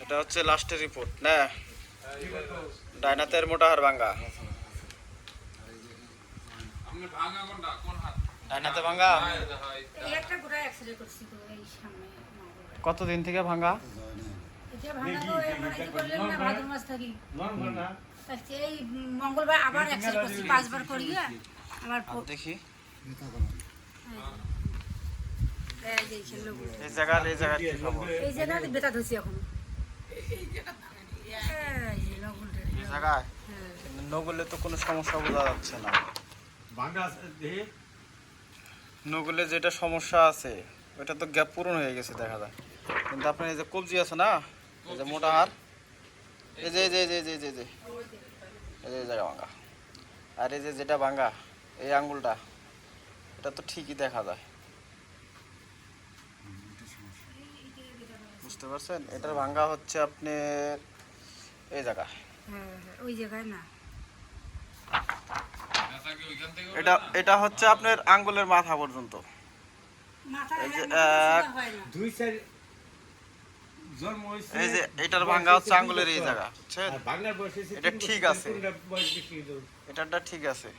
এটা হচ্ছে লাস্টের রিপোর্ট না, ডাইনাতের মোটা হাড় ভাঙ্গা। ডাইনাতে ভাঙ্গা কতদিন থেকে ভাঙ্গা? মঙ্গলবার আবার এক্সরে করছি 5 বার করিয়া আমার দেখি এই জায়গা বেতা ধরছি এখন এই জায়গায় নগলে তো কোনো সমস্যা বোঝা যাচ্ছে না। নগলে যেটা সমস্যা আছে ওটা তো গ্যাপ পূরণ হয়ে গেছে দেখা যায়, কিন্তু আপনার এই যে কবজি আছে না, এই যে মোটা হাড়, এই যে এই জায়গা ভাঙ্গা, আর এই যে যেটা ভাঙ্গা এই আঙ্গুলটা, এটা তো ঠিকই দেখা যায়, বুঝতে পারছেন? এটার ভাঙ্গা হচ্ছে আপনি এই জায়গা, ওই জায়গায় না, এটা হচ্ছে আপনার আঙ্গুলের মাথা পর্যন্ত। এই যে এটার ভাঙ্গা হচ্ছে আঙ্গুলের এই জায়গা, বুঝছেন? এটা ঠিক আছে, এটাটা ঠিক আছে,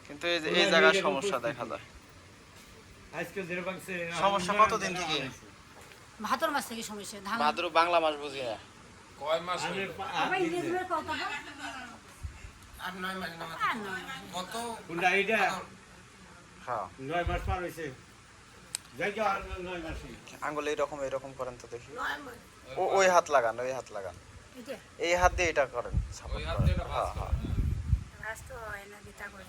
কিন্তু এই যে এই জায়গায় সমস্যা দেখা যায়। সমস্যা কতদিন থেকে? ভাদর মাস থেকে সমস্যা। ভাদ্র বাংলা মাস বুঝি না, কয় মাস হলো? আবার ইংরেজি মাস কত? 8-9 মাস না কত? কোনটা এইটা? হ্যাঁ 9 মাস পার হইছে। যাই কি 9 মাস। আঙ্গুল এরকম করেন তো দেখি। ওই হাত লাগান, ওই হাত লাগান, এটা এই হাত দিয়ে এটা করেন, সাপোর্ট করেন। হ্যাঁ হ্যাঁ, ভাজ তো হয় না, বেতা করে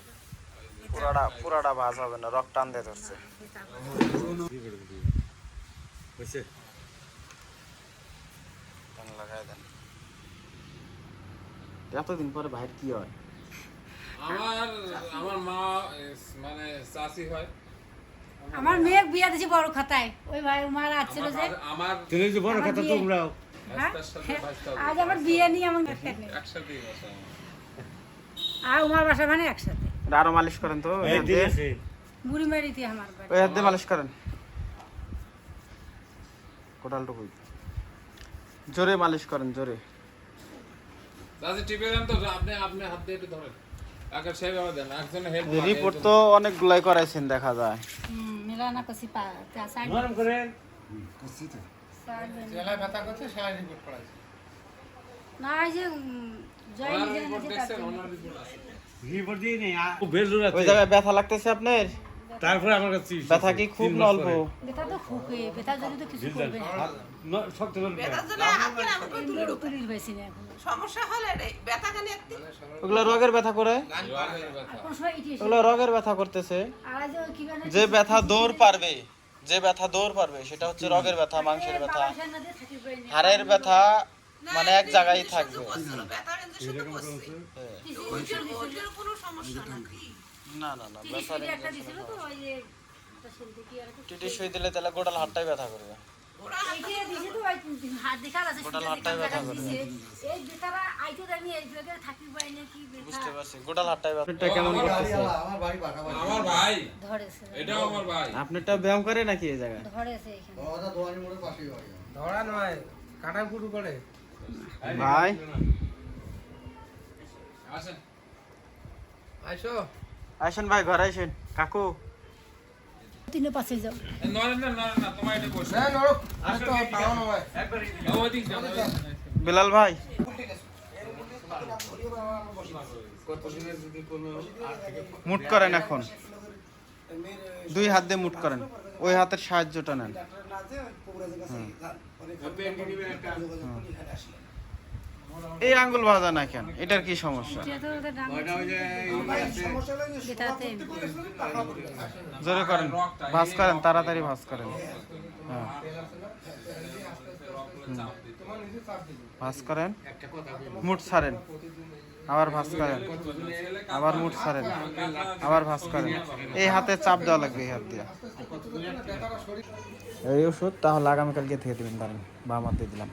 পুরাটা ভাজ হবে না, রক টান দিয়ে ধরছে। হইছে টান লাগায় দেন। এতদিন পরে ভাইয়ের কি হয়? আমার মা মানে চাচি হয়। আমার মেয়ে বিয়া দিছি বড় খাতায়, ওই ভাই উমার আছিল যে আমার তুমি যে বড় কথা তোমরাও আজ আমার বিয়ে নিয়ে আমার একসাথেই বসা। আর উমার বাসা মানে একসাথে। আরো মালিশ করেন তো, ওই এই হাত দিয়ে, দিয়েছে বুড়ি মারিতে আমার বাড়ি। ওই হাত দিয়ে মালিশ করেন, কোটালটুকুই জোরে মালিশ করেন, জোরে। চাচি টিপে দেন তো, আপনি হাত দিয়ে একটু ধরেন। আগে সেভাবে দেন, একজন হেল্প রিপোর্ট তো অনেকগুলাই করাইছেন দেখা যায়। মিলানা কসি পা তা সাইড নরম করেন জেলায় ব্যথা করছে, সেলাই রিপোর্ট করাইছে। না এই যে জয় ওনার নিজে রিপোর্ট নিজে দেখছেন, ওনার রিপোর্ট আছে। রিপোর্ট দিয়ে নেই ও বেজুর ওই আছে। জায়গায় ব্যথা লাগতেছে আপনার? তারপরে আমার কাছে ব্যথা কি খুব না অল্প? বেটা তো খুকে বেটা যদি তো কিছু করবে না, শক্ত করে তুলির বেশি না এখন সমস্যা হলে রে ব্যথাখানে একটু ওগুলো রগের ব্যথা করে, রগের ব্যথা। কোন সময় ইটি ওগুলো রগের ব্যথা করতেছে। আর যে কি মানে যে ব্যথা দৌড় পারবে, যে ব্যথা দৌড় পারবে সেটা হচ্ছে রগের ব্যথা, মাংসের ব্যথা। হাড়ের ব্যথা মানে এক জায়গায় থাকবে। ব্যথা কিন্তু শুধু বসছে ওইটার কোনো সমস্যা নাকি না না না, ব্যথা একটা দিছিল তো ওই যে তা শুনতে কি আর টিটি সুই দিলে তাহলে গোটাল হাতটাই ব্যথা করবে। এইটা দিছে তো ওই হাত দেখা আছে গোটাল হাতটাই ব্যথা করবে, এই বেটারা আইতো জানি এই জায়গায় থাকি পাই না কি ব্যথা বুঝতে পারছি। গোটাল হাতটাই ব্যথা কেমন করতেছে? আমার ভাই, ধরেছে এটাও আমার ভাই। আপনারটা ব্যায়াম করে নাকি এই জায়গায়? ধরেছে এখানে ধরা নয়, কাটা কুটু করে। ভাই আসেন। আইসো আসেন ভাই, ঘরে আসেন। কাকু তিনে পাশে যাও নরেন না, তোমার এটা বসে। না নড়ো, আর তো পাও নয়। ওদিক যাও। বিলাল ভাই, কতদিনের যদি কোনো মুট করেন এখন, দুই হাত দিয়ে মুট করেন, ওই হাতের সাহায্যটা নেন। এই আঙ্গুল ভাজা না কেন? এটার কি সমস্যা? জোরে করেন, ভাজ করেন, তাড়াতাড়ি ভাজ করেন। হ্যাঁ ভাজ করেন, মুট ছাড়েন, আবার ভাজ করেন, আবার মুট ছাড়েন, আবার ভাজ করেন। এই হাতে চাপ দেওয়া লাগবে, এই হাত দিয়ে। এই ওষুধ তাহলে আগামীকালকে থেকে দিবেন, দাঁড়ান বাম হাত দিয়ে দিলাম।